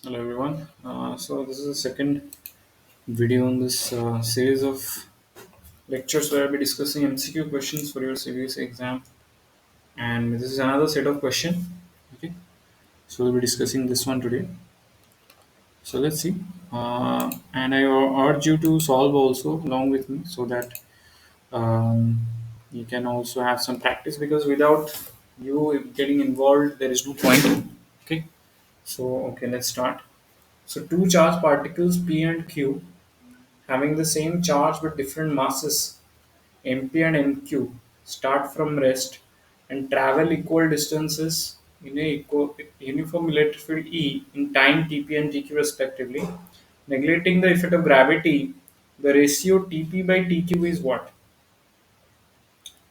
Hello everyone. So this is the second video in this series of lectures where I'll be discussing MCQ questions for your CBSE exam, and this is another set of question. Okay, so we'll be discussing this one today. So let's see, and I urge you to solve also along with me so that um, you can also have some practice because without you getting involved, there is no point. Okay, so let's start. So two charged particles P and Q having the same charge but different masses, MP and MQ, start from rest and travel equal distances in a uniform electric field E in time TP and TQ respectively. Neglecting the effect of gravity, the ratio TP by TQ is what?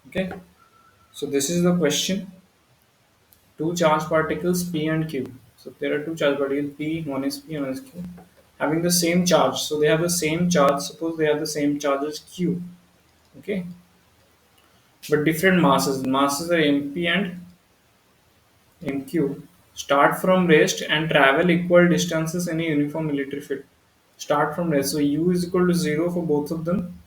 Okay, so this is the question. Two charged particles P and Q. So there are two charged particles P, one is P and one is Q, having the same charge. So they have the same charge. Suppose they have the same charge as Q. Okay, but different masses. Masses are MP and MQ. Start from rest and travel equal distances in a uniform electric field. Start from rest. So U is equal to 0 for both of them,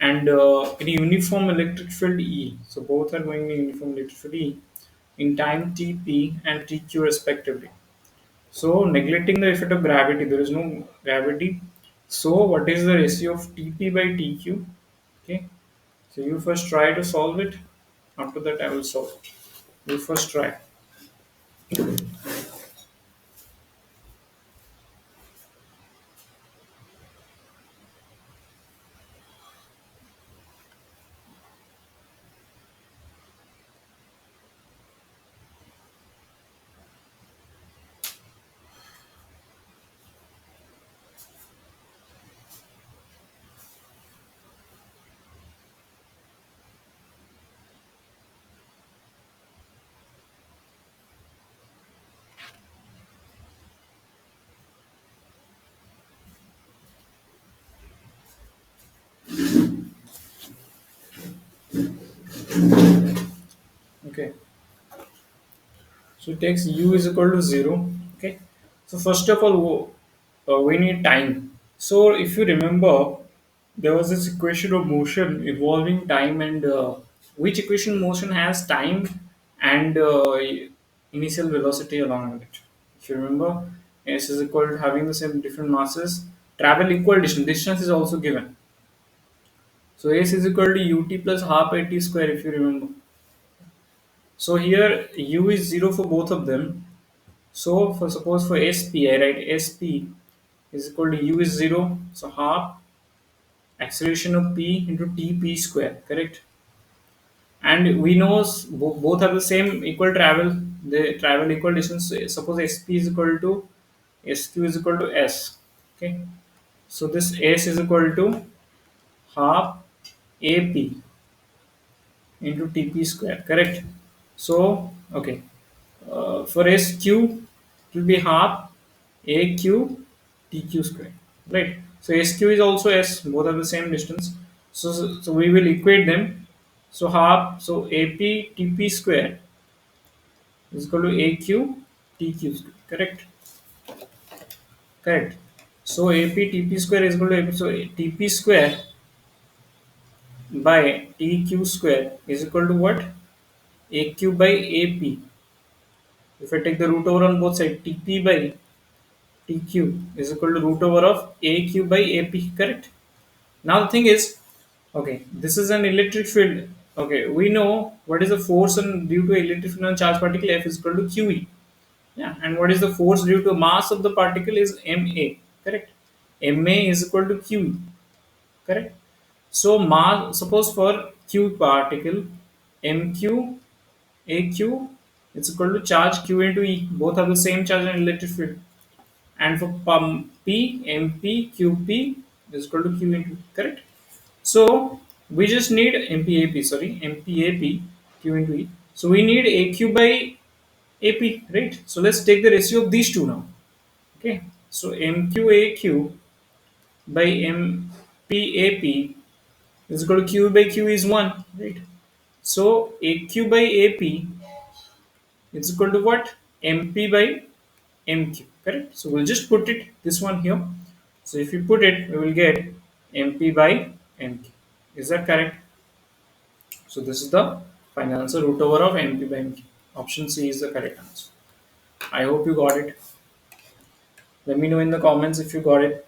and in a uniform electric field E. So both are going in uniform electric field E in time TP and TQ respectively. So neglecting the effect of gravity, there is no gravity. So what is the ratio of TP by TQ? Okay. So you first try to solve it. After that, I will solve. You first try. Okay. So it takes u is equal to 0. Okay. So first of all, we need time. So if you remember, there was this equation of motion involving time and which equation motion has time and initial velocity along with it. If you remember, s is equal to having the same different masses, travel equal distance. Distance is also given. So s is equal to ut plus half at square if you remember. So here u is 0 for both of them. So for suppose for SP, I write SP is equal to u is 0. So half acceleration of p into tp square, correct? And we know both have the same equal travel. They travel equal distance. So suppose SP is equal to SQ is equal to S. Okay. So this S is equal to half AP into TP square, correct? So okay, for SQ it will be half AQ TQ square, right? So SQ is also S, both are the same distance. So we will equate them. So half, so AP TP square is equal to AQ TQ square, correct? Correct. So AP TP square is equal to AP, so TP square by TQ square is equal to what? AQ by AP. If I take the root over on both sides, TP by TQ is equal to root over of AQ by AP, correct? Now the thing is, okay, this is an electric field. Okay, we know what is the force on due to electric field on charged particle F is equal to QE. Yeah, and what is the force due to mass of the particle is MA, correct? MA is equal to QE, correct? So mass, suppose for Q particle, MQ, AQ, it's equal to charge Q into E. Both have the same charge in electric field. And for P, MP, QP is equal to Q into E, correct? So we just need MPAP, sorry, MPAP, Q into E. So we need AQ by AP, right? So let's take the ratio of these two now. Okay. So MQAQ by MPAP is equal to Q by Q is 1, right? So AQ by AP is equal to what? MP by MQ, correct? So we'll just put it this one here. So if you put it, we will get MP by MQ. Is that correct? So this is the final answer, root over of MP by MQ. Option C is the correct answer. I hope you got it. Let me know in the comments if you got it.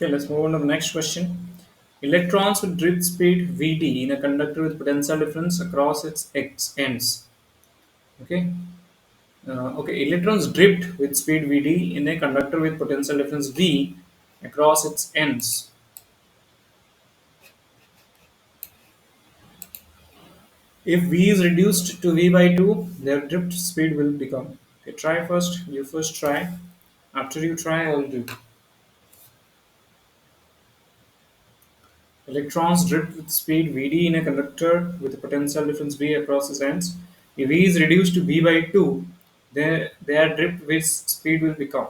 Okay, let's move on to the next question. Electrons with drift speed Vd in a conductor with potential difference across its x ends. Okay. Okay, electrons drift with speed Vd in a conductor with potential difference V across its ends. If V is reduced to V by 2, their drift speed will become. Okay, try first. You first try. After you try, I'll do. Electrons drift with speed Vd in a conductor with a potential difference V across its ends. If V is reduced to V by 2, their drift with speed will become.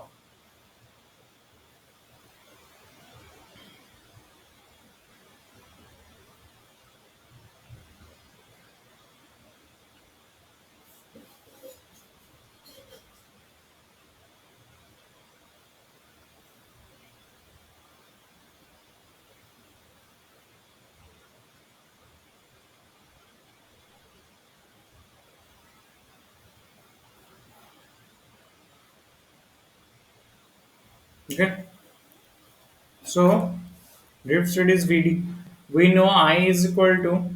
Okay. So drift speed is Vd. We know I is equal to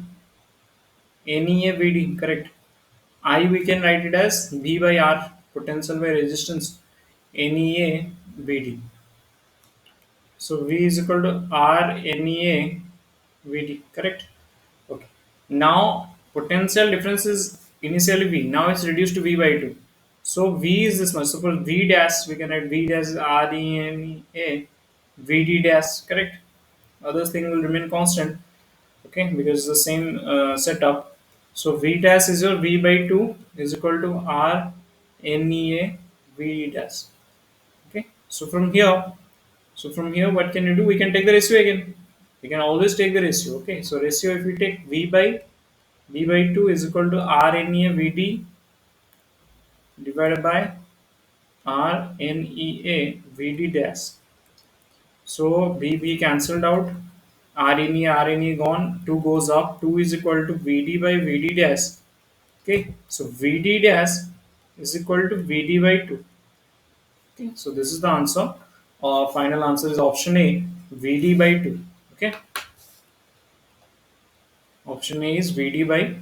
NEA Vd, correct? I we can write it as V by R, potential by resistance, NEA Vd. So V is equal to R NEA Vd, correct? Okay. Now potential difference is initially V. Now it's reduced to V by 2. So V is this much. Suppose V dash, we can write V dash is R E N E A VD dash, correct? Others thing will remain constant, okay, because it's the same setup. So V dash is your V by 2 is equal to R NEA V dash. Okay. So from here, what can you do? We can take the ratio again. We can always take the ratio. Okay. So ratio, if we take V by 2 is equal to R NEA VD divided by R NEA VD dash. So B cancelled out. RNE gone. 2 goes up. 2 is equal to VD by VD dash. Okay. So VD dash is equal to VD by 2. Okay. So this is the answer. Final answer is option A, VD by 2. Okay. Option A is VD by.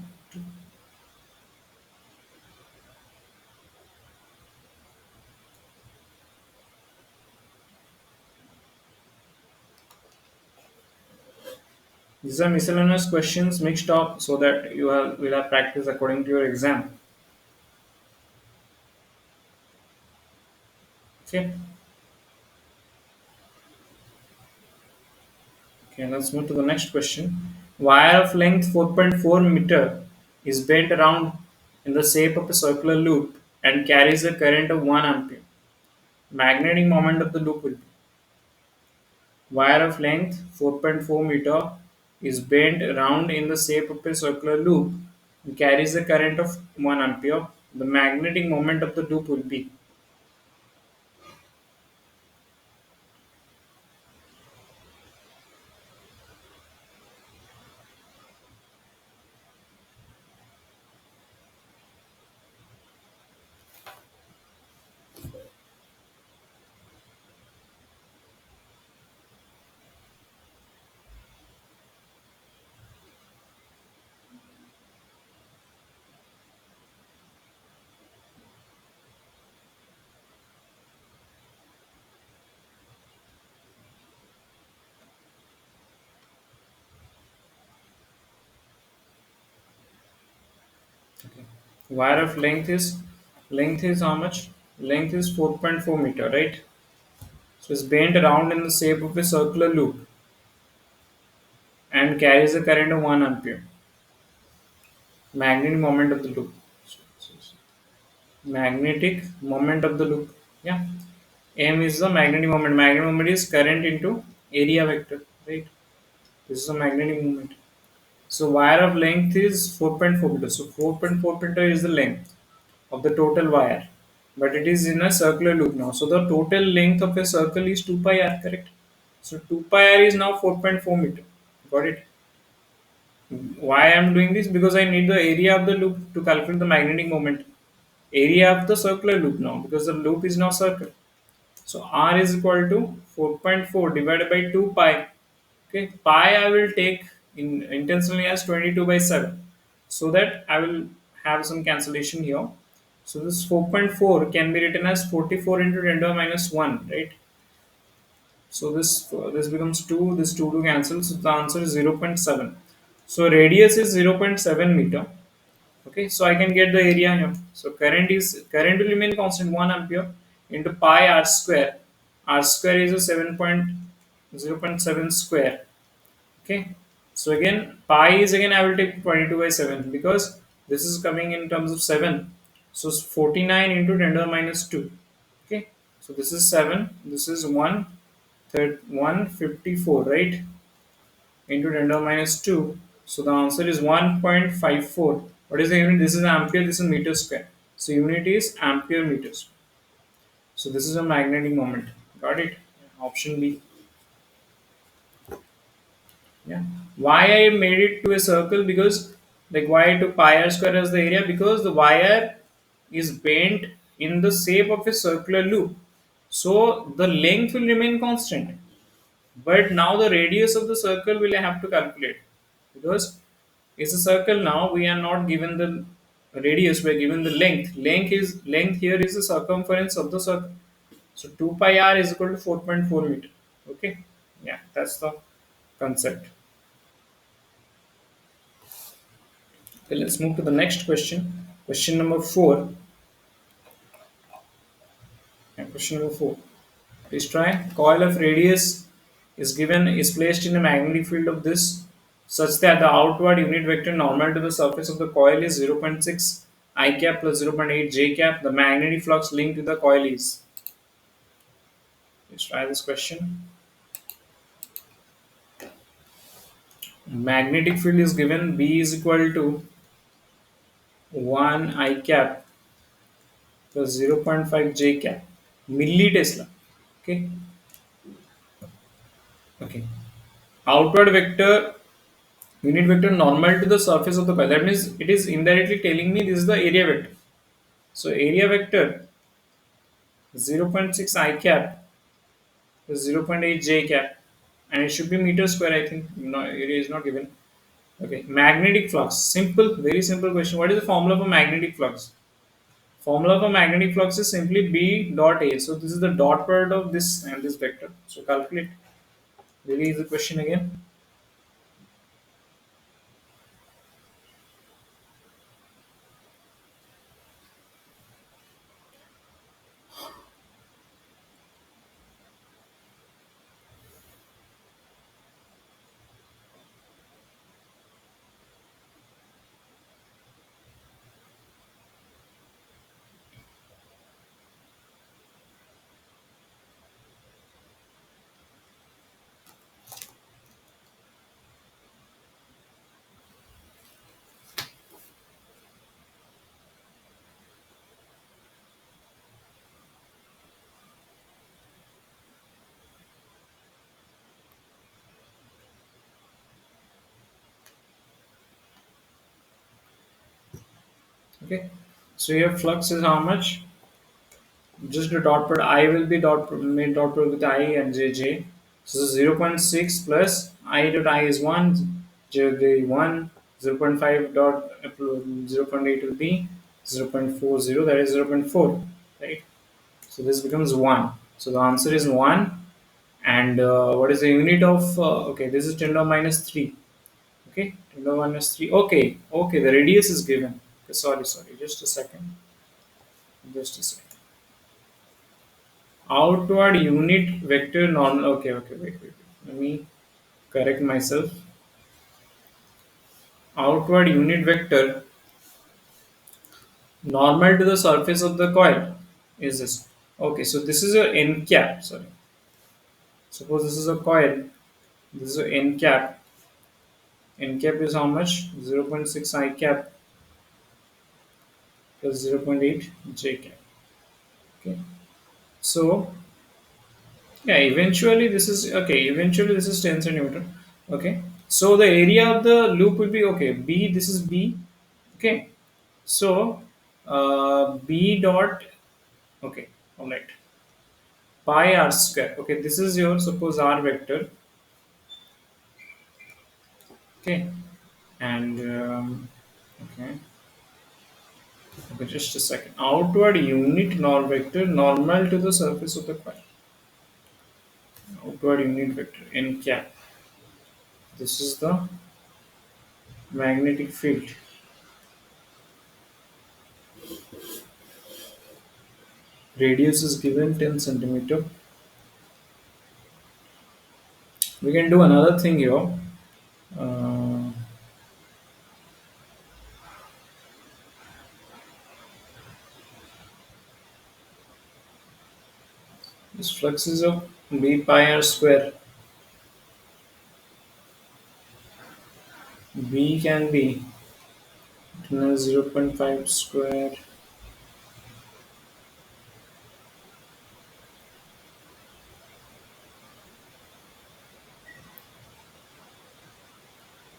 These are miscellaneous questions mixed up so that will have practice according to your exam. Okay. Okay, let's move to the next question. Wire of length 4.4 meter is bent around in the shape of a circular loop and carries a current of 1 ampere. Magnetic moment of the loop will be. Wire of length 4.4 meter is bent around in the shape of a circular loop and carries a current of 1 ampere. The magnetic moment of the loop will be. Okay. Wire of length is how much? Length is 4.4 meter, right? So it's bent around in the shape of a circular loop and carries a current of 1 ampere. Magnetic moment of the loop. Magnetic moment of the loop. Yeah. M is the magnetic moment. Magnetic moment is current into area vector. Right. This is a magnetic moment. So wire of length is 4.4 meters. So 4.4 meter is the length of the total wire. But it is in a circular loop now. So the total length of a circle is 2 pi r, correct? So 2 pi r is now 4.4 meter. Got it? Why I am doing this? Because I need the area of the loop to calculate the magnetic moment. Area of the circular loop now, because the loop is now circle. So R is equal to 4.4 divided by 2 pi. Okay, pi I will take in intentionally as 22 by 7, so that I will have some cancellation here. So this 4.4 can be written as 44 into 10 to the minus 1, right? So this becomes 2, this 2 to cancel, so the answer is 0.7. So radius is 0.7 meter. Okay, so I can get the area here. So current will remain constant 1 ampere into pi r square. R square is a 7.0.7 square. Okay, so again pi is again I will take 22 by 7 because this is coming in terms of 7. So it's 49 into 10 to the minus 2. Okay, so this is 7. This is 154, right? Into 10 to the minus 2. So the answer is 1.54. What is the unit? This is ampere, this is meter square. So unit is ampere meters. So this is a magnetic moment. Got it? Option B. Yeah. Why I made it to a circle? Because like why I took pi r square as the area? Because the wire is bent in the shape of a circular loop. So the length will remain constant. But now the radius of the circle will I have to calculate, because it's a circle now. We are not given the radius; we are given the length. Length here is the circumference of the circle. So 2 pi r is equal to 4.4 meter. Okay, yeah, that's the concept. Okay, let's move to the next question. Question number 4. Yeah, question number 4. Please try. Coil of radius is placed in a magnetic field of this such that the outward unit vector normal to the surface of the coil is 0.6 I cap plus 0.8 J cap. The magnetic flux linked to the coil is. Let's try this question. Magnetic field is given B is equal to 1 I cap plus 0.5 J cap. Milli Tesla. Okay. Okay. Outward vector unit vector normal to the surface of the coil. That means it is indirectly telling me this is the area vector. So area vector 0.6 I cap plus 0.8 J cap, and it should be meter square. I think no area is not given. Okay, magnetic flux. Simple, very simple question. What is the formula for magnetic flux? Formula for magnetic flux is simply B dot A. So this is the dot product of this and this vector. So calculate. Really is the question again. Okay. So your flux is how much? Just the dot product. I will be made dot product with I and J. So 0.6 plus I dot I is 1, J will be 1, 0.5 dot 0.8 will be 0.40, that is 0.4, right? So this becomes 1. So the answer is 1. And what is the unit of, okay, this is 10 to the minus 3. Okay, 10 to the minus 3. Okay, okay, the radius is given. Okay, sorry, just a second. Just a second. Outward unit vector normal. Okay, wait. Let me correct myself. Outward unit vector Normal to the surface of the coil is this. Okay, so this is your end cap. Sorry. Suppose this is a coil. This is your end cap. End cap is how much? 0.6 I cap plus 0.8 J cap. Okay. So yeah, eventually this is okay. Eventually this is 10 centimeter. Okay. So the area of the loop will be okay. B. This is B. Okay. So B dot. Okay. All right. Pi r square. Okay. This is your suppose r vector. Okay. And okay. Okay. Just a second. Outward unit norm vector normal to the surface of the coil. Outward unit vector n cap. This is the magnetic field. Radius is given 10 centimeter. We can do another thing here. Uh, this flux is of b pi r square. B can be 0.5 square.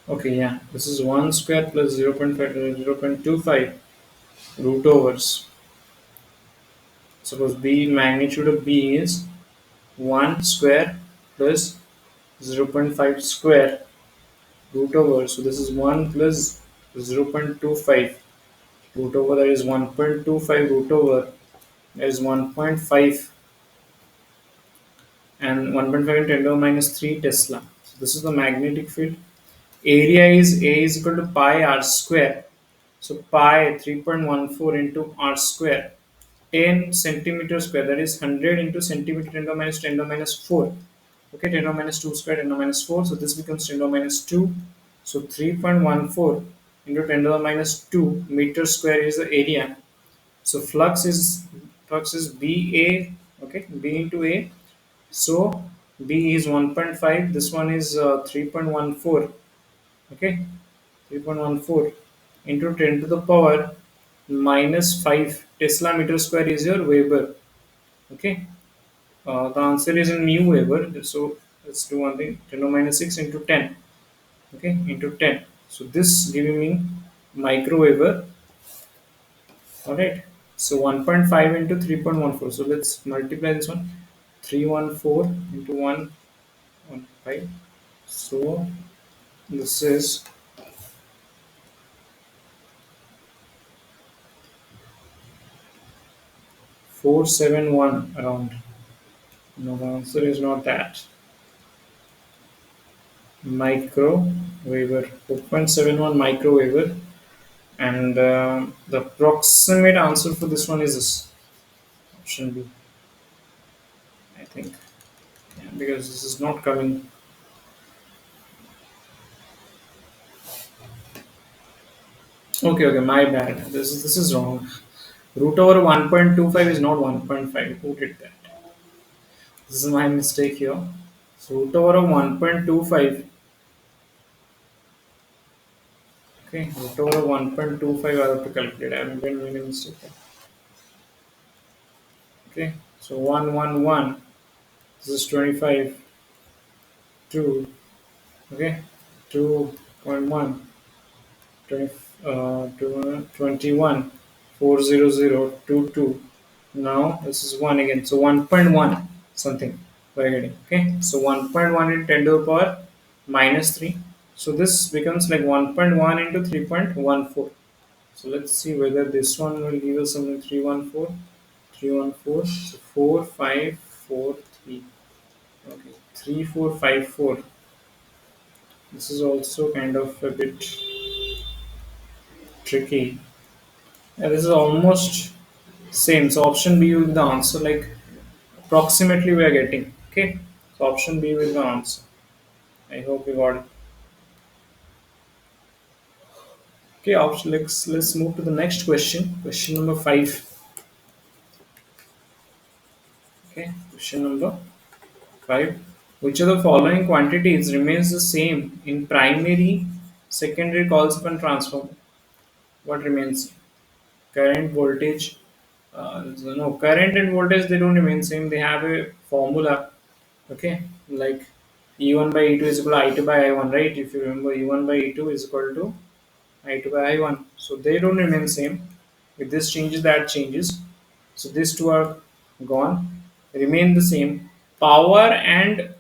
Okay, yeah. This is 1 square plus 0.5, 0.25 root overs. Suppose B magnitude of B is 1 square plus 0.5 square root over. So this is 1 plus 0.25 root over, that is 1.25 root over, that is 1.5, and 1.5 into 10 to the minus 3 Tesla. So this is the magnetic field. Area is A is equal to pi r square. So pi 3.14 into r square, 10 centimeter square, that is 100 into centimeter 10 to the minus 10 to the minus 4. Okay, 10 to the minus 2 square 10 to the minus 4. So this becomes 10 to the minus 2. So 3.14 into 10 to the minus 2 meter square is the area. So flux is BA. Okay, B into A. So B is 1.5. This one is 3.14. Okay, 3.14 into 10 to the power minus 5 Tesla meter square is your Weber. Okay, the answer is in mu Weber. So let's do one thing: 10 to the minus 6 into 10. Okay, into 10. So this giving me micro Weber. All right. So 1.5 into 3.14. So let's multiply this one. 314 into 1.15. So this is 471 around. No, the answer is not that. Micro Weber, 4.71 micro Weber, and the approximate answer for this one is this option B. I think, yeah, because this is not coming. Okay, okay, my bad. This is wrong. Root over 1.25 is not 1.5. Who did that? This is my mistake here. So root over of 1.25. Okay, root over 1.25 I have to calculate. I have been doing a mistake. Okay, so 111. This is 25. 2. Okay, 2.1. 21. 40022. Now this is 1 again. So 1.1 something we're getting. Okay, so 1.1 into 10 to the power minus 3. So this becomes like 1.1 into 3.14. So let's see whether this one will give us something 314. 314. So 4543. Okay, 3454. This is also kind of a bit tricky. Yeah, this is almost same. So option B will be the answer. Like approximately we are getting. Okay. So option B will be the answer. I hope you got it. Okay, let's move to the next question. Question number 5. Okay, question number 5. Which of the following quantities remains the same in primary, secondary calls and transform? What remains? Current, voltage. No, current and voltage they don't remain same. They have a formula. Okay, like E1 by E2 is equal to I2 by I1, right? If you remember, E1 by E2 is equal to I2 by I1. So they don't remain same. If this changes, that changes. So these two are gone. Remain the same. Power and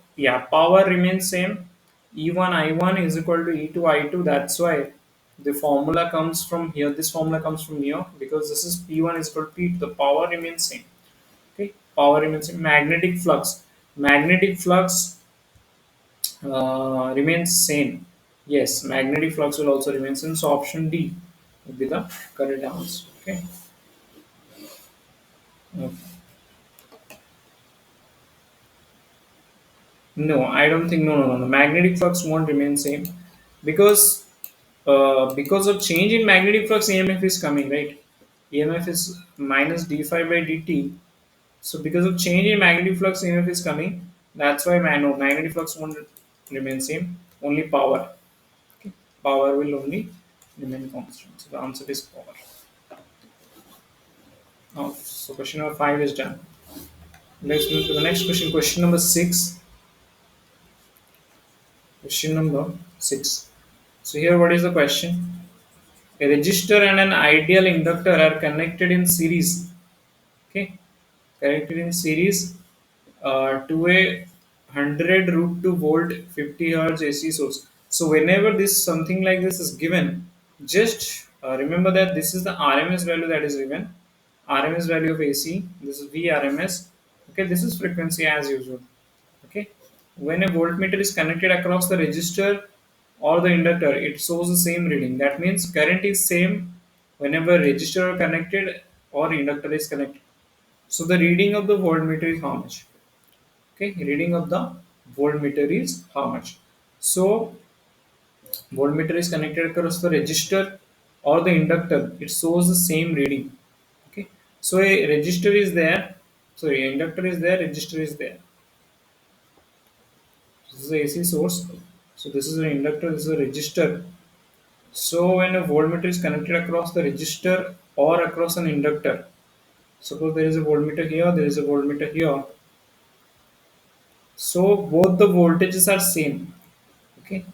power remains same. E1 I1 is equal to E2 I2. That's why the formula comes from here. This formula comes from here because this is P1 is equal to P2. The power remains same. Okay, power remains same. Magnetic flux. Magnetic flux remains same. Yes, magnetic flux will also remain same. So option D would be the correct answer. Okay. Okay. No, I don't think. No, no, no. The magnetic flux won't remain same because of change in magnetic flux, EMF is coming, right? EMF is minus d phi by dt. So because of change in magnetic flux, EMF is coming. That's why no, magnetic flux won't remain same. Only power. Okay. Power will only remain constant. So the answer is power. Now, so question number 5 is done. Let's move to the next question. Question number 6. Question number 6. So here what is the question? A resistor and an ideal inductor are connected in series. Okay, connected in series to a 100 root 2 volt 50 hertz AC source. So whenever this something like this is given, just remember that this is the RMS value that is given. RMS value of AC. This is VRMS. Okay, this is frequency as usual. Okay, when a voltmeter is connected across the resistor or the inductor, it shows the same reading. That means current is same whenever resistor are connected or inductor is connected. So the reading of the voltmeter is how much? Okay, reading of the voltmeter is how much? So voltmeter is connected across the resistor or the inductor. It shows the same reading. Okay, so a resistor is there. Sorry, inductor is there. Resistor is there. This is the AC source. So this is an inductor. This is a resistor. So when a voltmeter is connected across the resistor or across an inductor, suppose there is a voltmeter here, there is a voltmeter here. So both the voltages are same. Okay.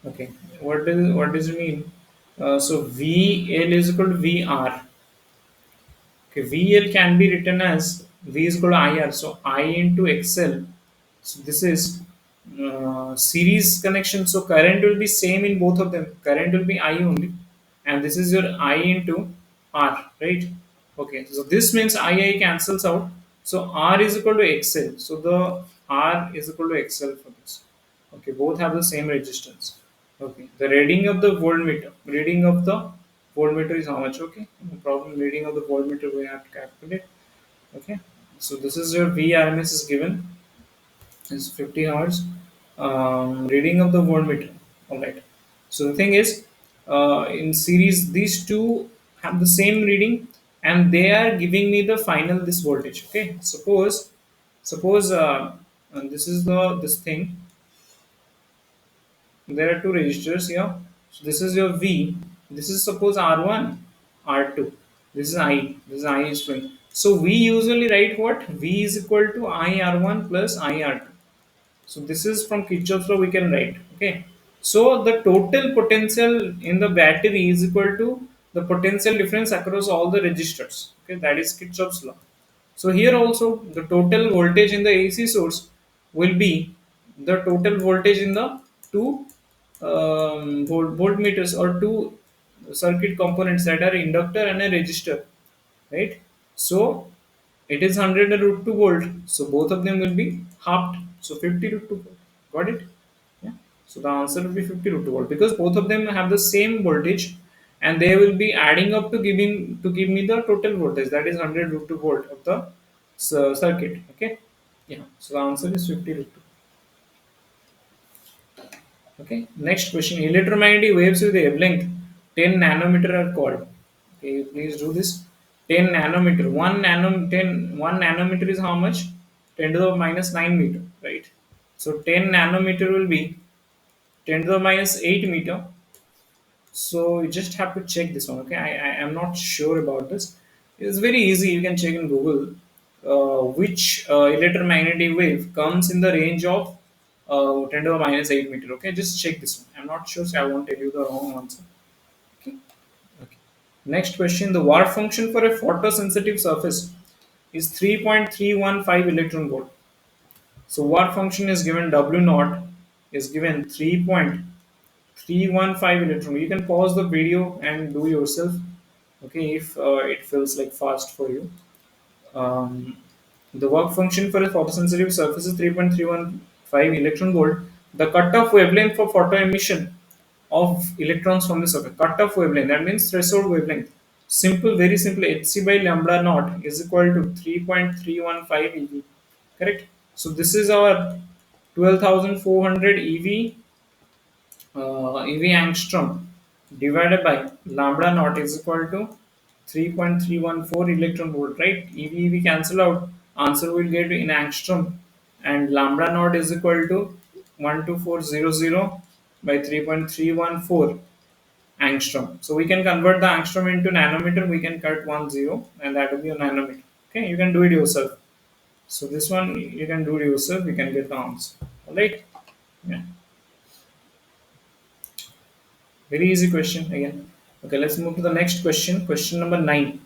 Okay. What does it mean? So VL is equal to VR. Okay. VL can be written as V is equal to IR. So I into XL. So this is series connection. So current will be same in both of them. Current will be I only, and this is your I into R, right? Okay, so this means I cancels out. So R is equal to XL. So the R is equal to XL for this. Okay, both have the same resistance. Okay, the reading of the voltmeter. Reading of the voltmeter is how much? Okay, no problem. Reading of the voltmeter we have to calculate. Okay, so this is your VRMS is given is 50 hertz. Reading of the voltmeter. All right. So the thing is, in series, these two have the same reading, and they are giving me the final this voltage. Okay. Suppose and this is the this thing. There are two resistors here. So this is your V. This is suppose R1, R2. This is I. This is I is flowing. So we usually write what? V is equal to I R1 plus I R2. So this is from Kirchhoff's law we can write. Okay. So the total potential in the battery is equal to the potential difference across all the resistors. Okay, that is Kirchhoff's law. So here also the total voltage in the AC source will be the total voltage in the two voltmeters or two circuit components that are inductor and a resistor, right? So it is 100 root 2 volt. So both of them will be halved. So 50 root 2 volt. Got it? Yeah. So the answer will be 50 root 2 volt because both of them have the same voltage and they will be adding up to give me the total voltage that is 100 root 2 volt of the circuit. Okay. Yeah. So the answer is 50 root 2. Okay. Next question. Electromagnetic waves with a wavelength 10 nanometer are called. Okay, please do this. 10 nanometer. 1 nanometer is how much? 10 to the minus 9 meter, right? So 10 nanometer will be 10 to the minus 8 meter. So you just have to check this one. Okay, I am not sure about this. It's very easy. You can check in Google which electromagnetic wave comes in the range of 10 to the minus 8 meter. Okay, just check this one. I'm not sure, so I won't tell you the wrong answer. Okay. Okay. Next question: the war function for a photosensitive surface is 3.315 electron volt. So war function is given W naught is given 3.315 electron. You can pause the video and do yourself. Okay, if it feels like fast for you. Um, the work function for a photosensitive surface is 3.315 electron volt. The cutoff wavelength for photo emission of electrons from the surface. Cutoff wavelength, that means threshold wavelength. Simple, very simple. Hc by lambda naught is equal to 3.315 eV. Correct. So this is our 12,400 EV angstrom divided by lambda naught is equal to 3.314 electron volt, right? EV cancel out. Answer will get in angstrom, and lambda naught is equal to 12400 by 3.314 angstrom. So we can convert the angstrom into nanometer. We can cut one zero, and that will be a nanometer. Okay, you can do it yourself. So this one you can do it yourself. You can get the answer. All right. Yeah. Very easy question again. Okay, let's move to the next question. Question number 9.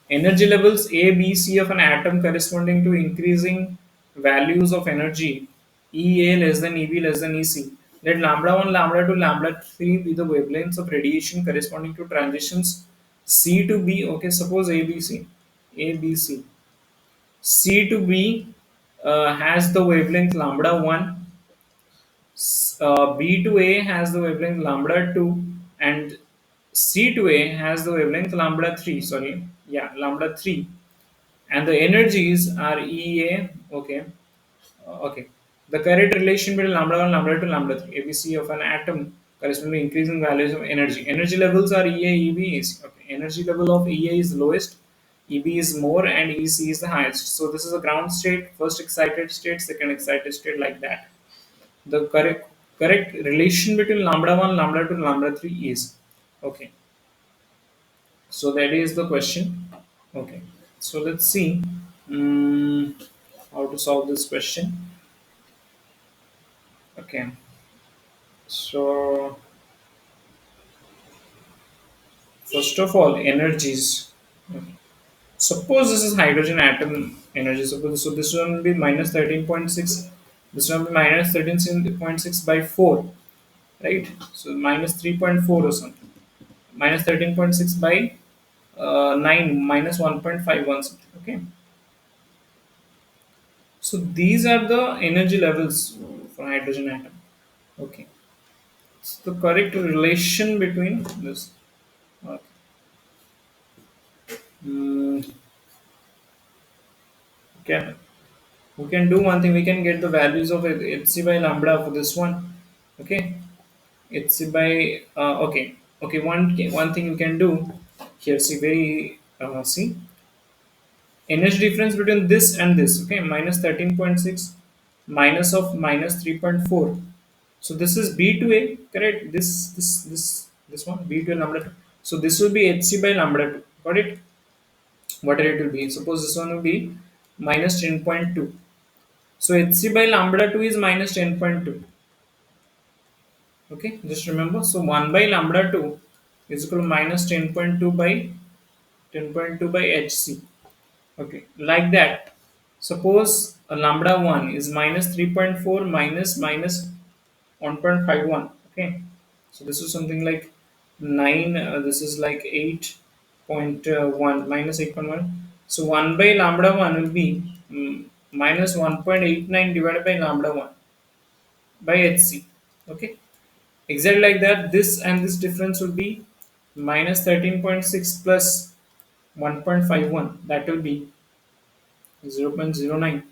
Energy levels A, B, C of an atom corresponding to increasing values of energy EA less than EB less than EC. Let lambda 1, lambda 2, lambda 3 be the wavelengths of radiation corresponding to transitions C to B. Okay, suppose A, B, C. A, B, C. C to B has the wavelength lambda 1, B to A has the wavelength lambda 2, and C to A has the wavelength lambda 3. Sorry, yeah, lambda 3. And the energies are EA. Okay, okay. The correct relation between lambda 1, lambda 2, lambda 3, ABC of an atom corresponding to increasing values of energy. Energy levels are EA, EB, AC. Okay, energy level of EA is lowest, EB is more, and EC is the highest. So this is a ground state, first excited state, second excited state, like that. The correct relation between lambda 1, lambda 2, lambda 3 is. Okay, so that is the question. Okay, so let's see how to solve this question. Okay, so first of all, energies. Suppose this is hydrogen atom energy. Suppose so this one will be minus 13.6. This one will be minus 13.6 by 4, right? So minus 3.4 or something. Minus 13.6 by 9 minus 1.51 something. Okay, so these are the energy levels for hydrogen atom. Okay, so the correct relation between this. Okay. Mm, can we can do one thing. We can get the values of hc by lambda for this one. Okay, hc by okay. One thing you can do here. See, very see energy difference between this and this. Okay, minus 13.6 minus of minus 3.4. So this is B to A, correct? This one B to A lambda 2. So this will be HC by lambda 2. Got it? Whatever it will be. Suppose this one will be minus 10.2. So HC by lambda 2 is minus 10.2. Okay, just remember. So 1 by lambda 2 is equal to minus 10.2 by 10.2 by HC. Okay, like that. Suppose a lambda 1 is minus 3.4 minus 1.51. Okay, so this is something like 9. This is like 8.1 minus 8.1. So 1 by lambda 1 will be minus 1.89 divided by lambda 1 by HC. Okay, exactly like that. This and this difference will be minus 13.6 plus 1.51. That will be 0.09.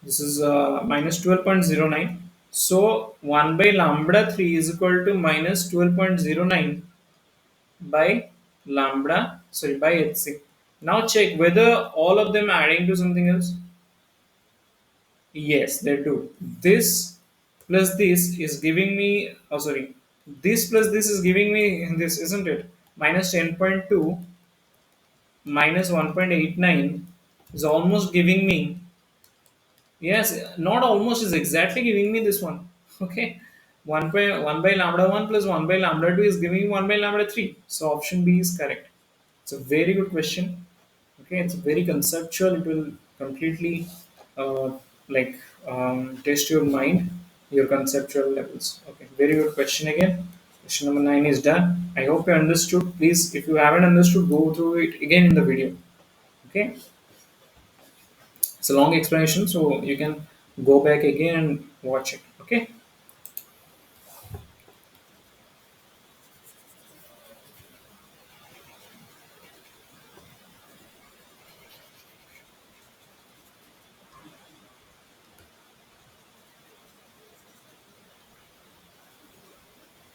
This is minus 12.09. So 1 by lambda 3 is equal to minus 12.09 by lambda, sorry, by hc. Now check whether all of them adding to something else. Yes, they do. This plus this is giving me, oh sorry, this plus this is giving me this, isn't it? Minus 10.2 minus 1.89 is almost giving me, yes, not almost, is exactly giving me this one. Okay. 1 by lambda 1 plus 1 by lambda 2 is giving me 1 by lambda 3. So option B is correct. It's a very good question. Okay, it's very conceptual. It will completely uh, like test your mind, your conceptual levels. Okay, very good question again. Question number 9 is done. I hope you understood. Please, if you haven't understood, go through it again in the video. Okay, it's a long explanation, so you can go back again and watch it. Okay,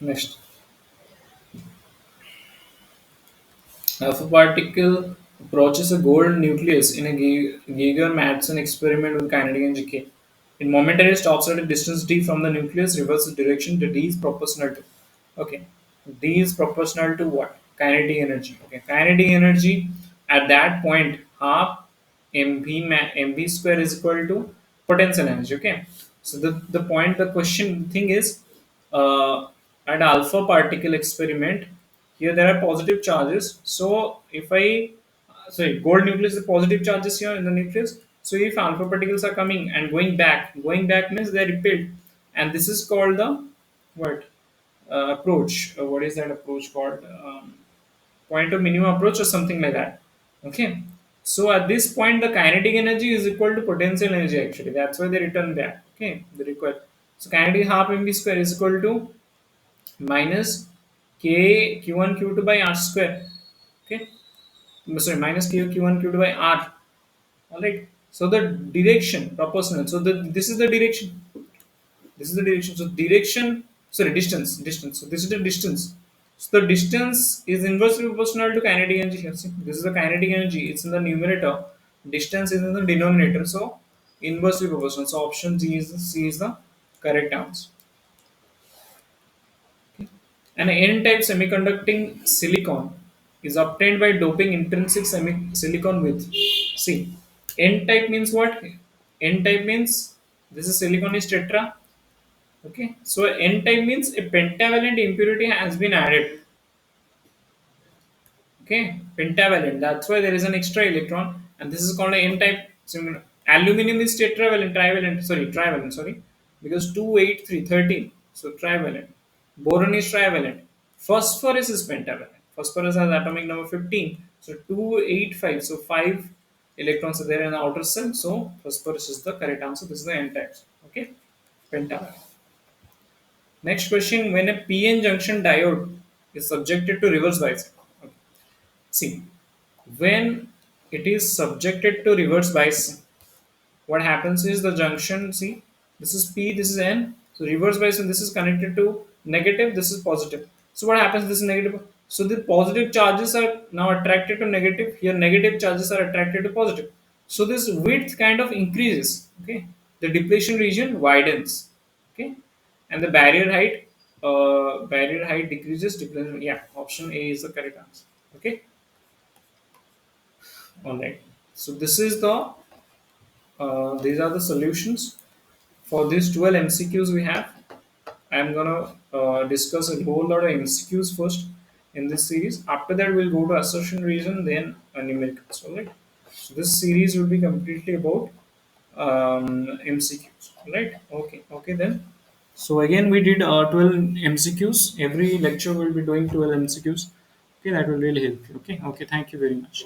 next. If a particle approaches a gold nucleus in a Geiger-Madsen experiment with kinetic energy K, it momentarily stops at a distance d from the nucleus, reverses direction to d is proportional to. Okay, d is proportional to what? Kinetic energy. Okay, kinetic energy at that point half mv square is equal to potential energy. Okay, so the point, the question thing is, uh, at alpha particle experiment, here there are positive charges. So if I, sorry, gold nucleus is positive charges here in the nucleus. So if alpha particles are coming and going back means they are repelled, and this is called the what, approach. What is that approach called? Point of minimum approach or something like that. Okay. So at this point, the kinetic energy is equal to potential energy. Actually, that's why they return back. Okay, they require. So kinetic half mv square is equal to minus k q1 q2 by r square. Okay, sorry, minus k q1 q2 by r. All right. So the direction proportional. So this is the direction. This is the direction. So direction, sorry, distance. So this is the distance. So the distance is inversely proportional to kinetic energy here. See, this is the kinetic energy. It's in the numerator. Distance is in the denominator. So inversely proportional. So option C is the correct answer. An N-type semiconducting silicon is obtained by doping intrinsic silicon with. See, N-type means what? N-type means this is silicon is tetra. Okay, so N-type means a pentavalent impurity has been added. Okay, pentavalent. That's why there is an extra electron, and this is called an N-type. Aluminum is tetravalent, trivalent. Sorry, trivalent. Sorry, because 2, 8, 3, 13. So trivalent. Boron is trivalent. Phosphorus is pentavalent. Phosphorus has atomic number 15. So 2, 8, 5. So 5 electrons are there in the outer cell. So phosphorus is the correct answer. This is the N-type. Okay, pentavalent. Next question: when a PN junction diode is subjected to reverse bias. Okay. See, when it is subjected to reverse bias, what happens is the junction, see, this is P, this is N. So reverse bias, when this is connected to negative, this is positive. So what happens? This is negative. So the positive charges are now attracted to negative. Here, negative charges are attracted to positive. So this width kind of increases. Okay, the depletion region widens. Okay, and the barrier height decreases. Depletion. Yeah, option A is the correct answer. Okay, all right. So this is the these are the solutions for these 12 MCQs we have. I'm gonna discuss a whole lot of MCQs first in this series. After that, we'll go to assertion reason, then numericals. All right. So this series will be completely about MCQs. All right. Okay. Okay then. So again, we did 12 MCQs. Every lecture will be doing 12 MCQs. Okay, that will really help you. Okay. Okay. Thank you very much.